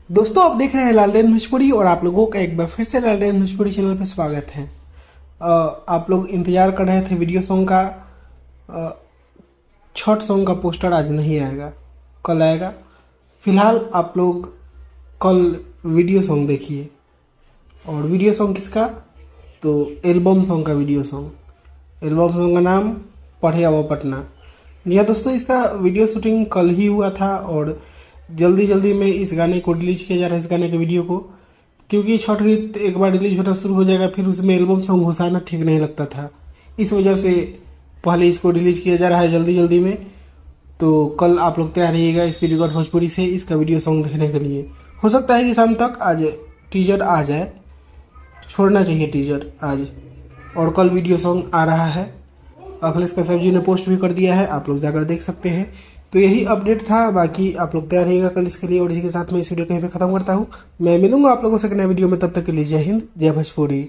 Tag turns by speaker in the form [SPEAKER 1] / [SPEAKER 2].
[SPEAKER 1] दोस्तों, आप देख रहे हैं लालटेन भोजपुरी और आप लोगों का एक बार फिर से लालटेन भोजपुरी चैनल पर स्वागत है। आप लोग इंतजार कर रहे थे वीडियो सॉन्ग का। छठ सॉन्ग का पोस्टर आज नहीं आएगा, कल आएगा। फिलहाल आप लोग कल वीडियो सॉन्ग देखिए। और वीडियो सॉन्ग किसका? तो एल्बम सॉन्ग का वीडियो सॉन्ग। एल्बम सॉन्ग का नाम पढ़े अब पटना। जी हाँ दोस्तों, इसका वीडियो शूटिंग कल ही हुआ था और जल्दी जल्दी में इस गाने को रिलीज किया जा रहा है, इस गाने के वीडियो को। क्योंकि छठ गीत एक बार रिलीज होना शुरू हो जाएगा, फिर उसमें एल्बम सॉन्ग घुसाना ठीक नहीं लगता था। इस वजह से पहले इसको रिलीज किया जा रहा है जल्दी जल्दी में। तो कल आप लोग तैयार रहिएगा इस वीडियो भोजपुरी से इसका वीडियो सॉन्ग देखने के लिए। हो सकता है कि शाम तक आज टीजर आ जाए, छोड़ना चाहिए टीजर आज। और कल वीडियो सॉन्ग आ रहा है। अखिलेश कश्यप जी ने पोस्ट भी कर दिया है, आप लोग जाकर देख सकते हैं। तो यही अपडेट था, बाकी आप लोग तैयार रहिएगा कल इसके लिए। और इसी के साथ मैं इस वीडियो को यहीं पे खत्म करता हूँ। मैं मिलूंगा आप लोगों से एक नए वीडियो में, तब तक के लिए जय हिंद, जय भोजपुरी।